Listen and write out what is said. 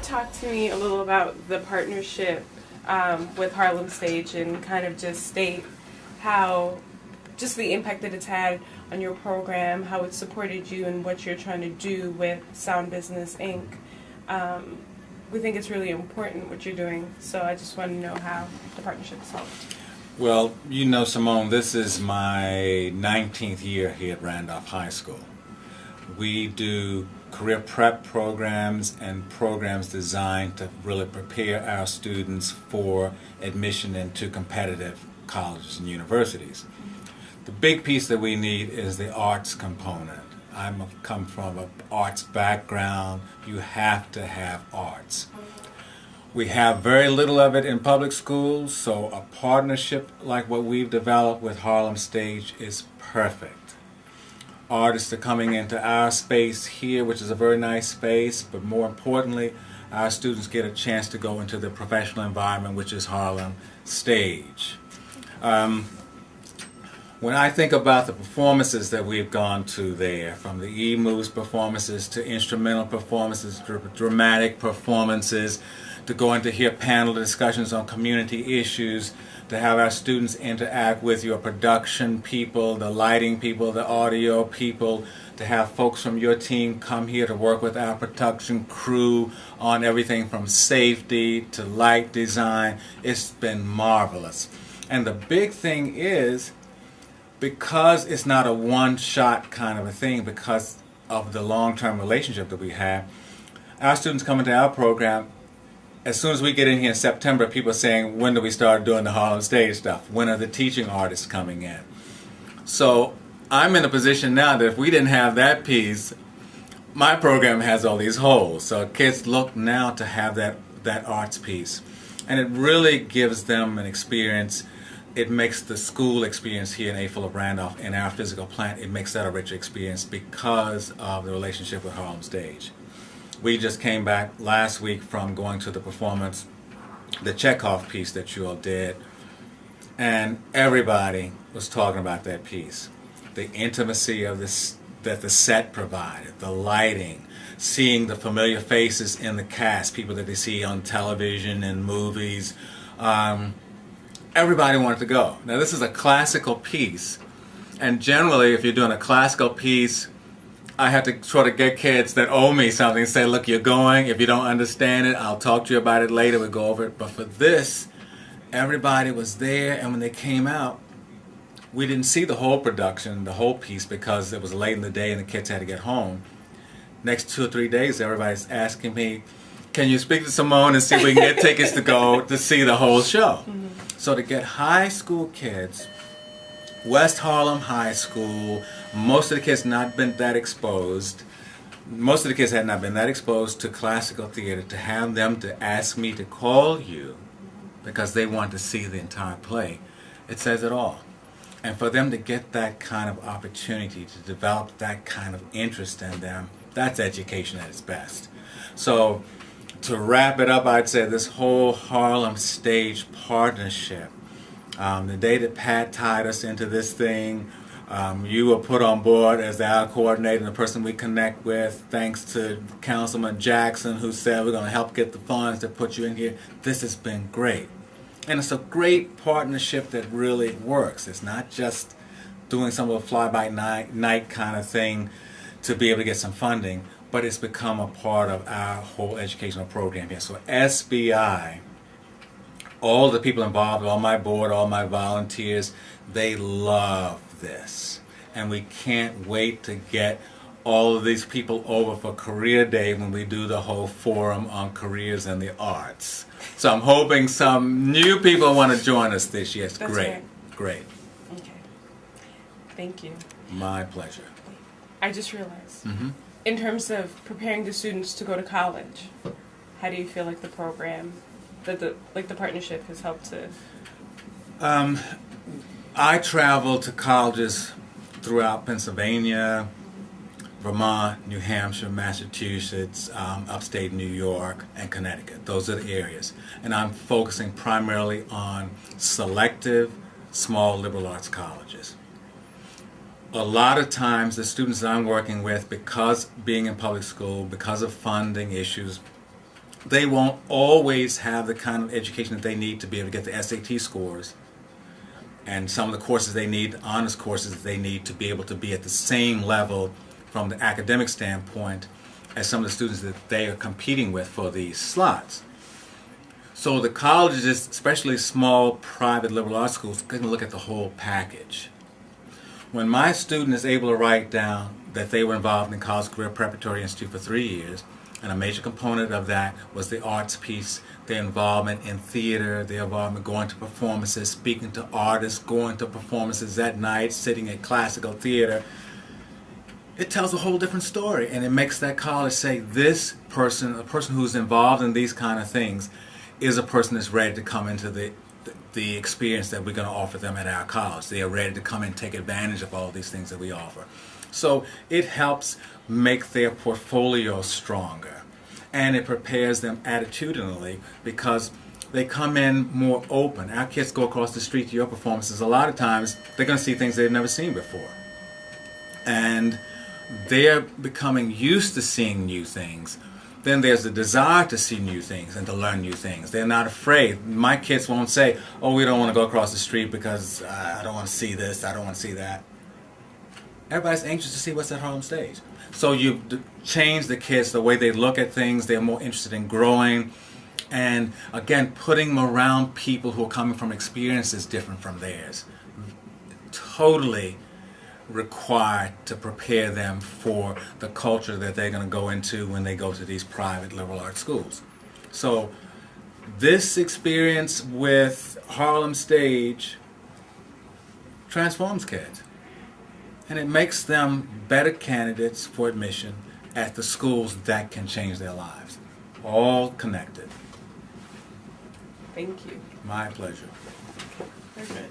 talk to me a little about the partnership with Harlem Stage and kind of just state how, just the impact that it's had on your program, how it supported you and what you're trying to do with Sound Business Inc. We think it's really important what you're doing, so I just want to know how the partnership has helped. Well, you know, Simone, this is my 19th year here at Randolph High School. We do career prep programs and programs designed to really prepare our students for admission into competitive colleges and universities. The big piece that we need is the arts component. I come from an arts background. You have to have arts. We have very little of it in public schools, so a partnership like what we've developed with Harlem Stage is perfect. Artists are coming into our space here, which is a very nice space, but more importantly, our students get a chance to go into the professional environment, which is Harlem Stage. When I think about the performances that we've gone to there, from the E-Moves performances to instrumental performances, dramatic performances, to going to hear panel discussions on community issues, to have our students interact with your production people, the lighting people, the audio people, to have folks from your team come here to work with our production crew on everything from safety to light design. It's been marvelous. And the big thing is, because it's not a one-shot kind of a thing, because of the long-term relationship that we have, our students come into our program. As soon as we get in here in September, people are saying, when do we start doing the Harlem Stage stuff? When are the teaching artists coming in? So I'm in a position now that if we didn't have that piece, my program has all these holes. So kids look now to have that arts piece. And it really gives them an experience. It makes the school experience here in A. Philip Randolph in our physical plant, it makes that a richer experience because of the relationship with Harlem Stage. We just came back last week from going to the performance, the Chekhov piece that you all did, and everybody was talking about that piece. The intimacy of this that the set provided, the lighting, seeing the familiar faces in the cast, people that they see on television and movies. Everybody wanted to go. Now this is a classical piece, and generally if you're doing a classical piece, I have to sort of get kids that owe me something and say, look, you're going. If you don't understand it, I'll talk to you about it later. We'll go over it. But for this, everybody was there, and when they came out, we didn't see the whole production, the whole piece, because it was late in the day and the kids had to get home. Next 2 or 3 days, everybody's asking me, can you speak to Simone and see if we can get tickets to go to see the whole show? Mm-hmm. So to get high school kids, West Harlem High School, most of the kids not been that exposed. Most of the kids had not been that exposed to classical theater. To have them to ask me to call you because they want to see the entire play, it says it all. And for them to get that kind of opportunity to develop that kind of interest in them, that's education at its best. So to wrap it up, I'd say this whole Harlem Stage partnership, the day that Pat tied us into this thing, you were put on board as our coordinator and the person we connect with, thanks to Councilman Jackson, who said we're going to help get the funds to put you in here. This has been great. And it's a great partnership that really works. It's not just doing some of a fly-by-night kind of thing to be able to get some funding, but it's become a part of our whole educational program here. So SBI, all the people involved, all my board, all my volunteers, they love this. And we can't wait to get all of these people over for Career Day when we do the whole forum on careers in the arts. So I'm hoping some new people want to join us this year. It's great. Great. Okay. Thank you. My pleasure. I just realized, in terms of preparing the students to go to college, how do you feel like the program, the partnership has helped to? I travel to colleges throughout Pennsylvania, Vermont, New Hampshire, Massachusetts, upstate New York, and Connecticut. Those are the areas. And I'm focusing primarily on selective, small liberal arts colleges. A lot of times the students that I'm working with, because being in public school, because of funding issues, they won't always have the kind of education that they need to be able to get the SAT scores and some of the courses they need, honors courses that they need to be able to be at the same level from the academic standpoint as some of the students that they are competing with for these slots. So the colleges, especially small private liberal arts schools, can look at the whole package. When my student is able to write down that they were involved in College Career Preparatory Institute for 3 years, and a major component of that was the arts piece, their involvement in theater, their involvement going to performances, speaking to artists, going to performances at night, sitting at classical theater. It tells a whole different story, and it makes that college say, this person, a person who's involved in these kind of things, is a person that's ready to come into the experience that we're going to offer them at our college. They are ready to come and take advantage of all these things that we offer. So it helps make their portfolio stronger, and it prepares them attitudinally because they come in more open. Our kids go across the street to your performances. A lot of times they're going to see things they've never seen before, and they're becoming used to seeing new things. Then there's the desire to see new things and to learn new things. They're not afraid. My kids won't say, oh, we don't want to go across the street because I don't want to see this, I don't want to see that. Everybody's anxious to see what's at Harlem Stage. So you change the kids, the way they look at things. They're more interested in growing. And again, putting them around people who are coming from experiences different from theirs. Totally required to prepare them for the culture that they're going to go into when they go to these private liberal arts schools. So this experience with Harlem Stage transforms kids, and it makes them better candidates for admission at the schools that can change their lives. All connected. Thank you. My pleasure. Very good.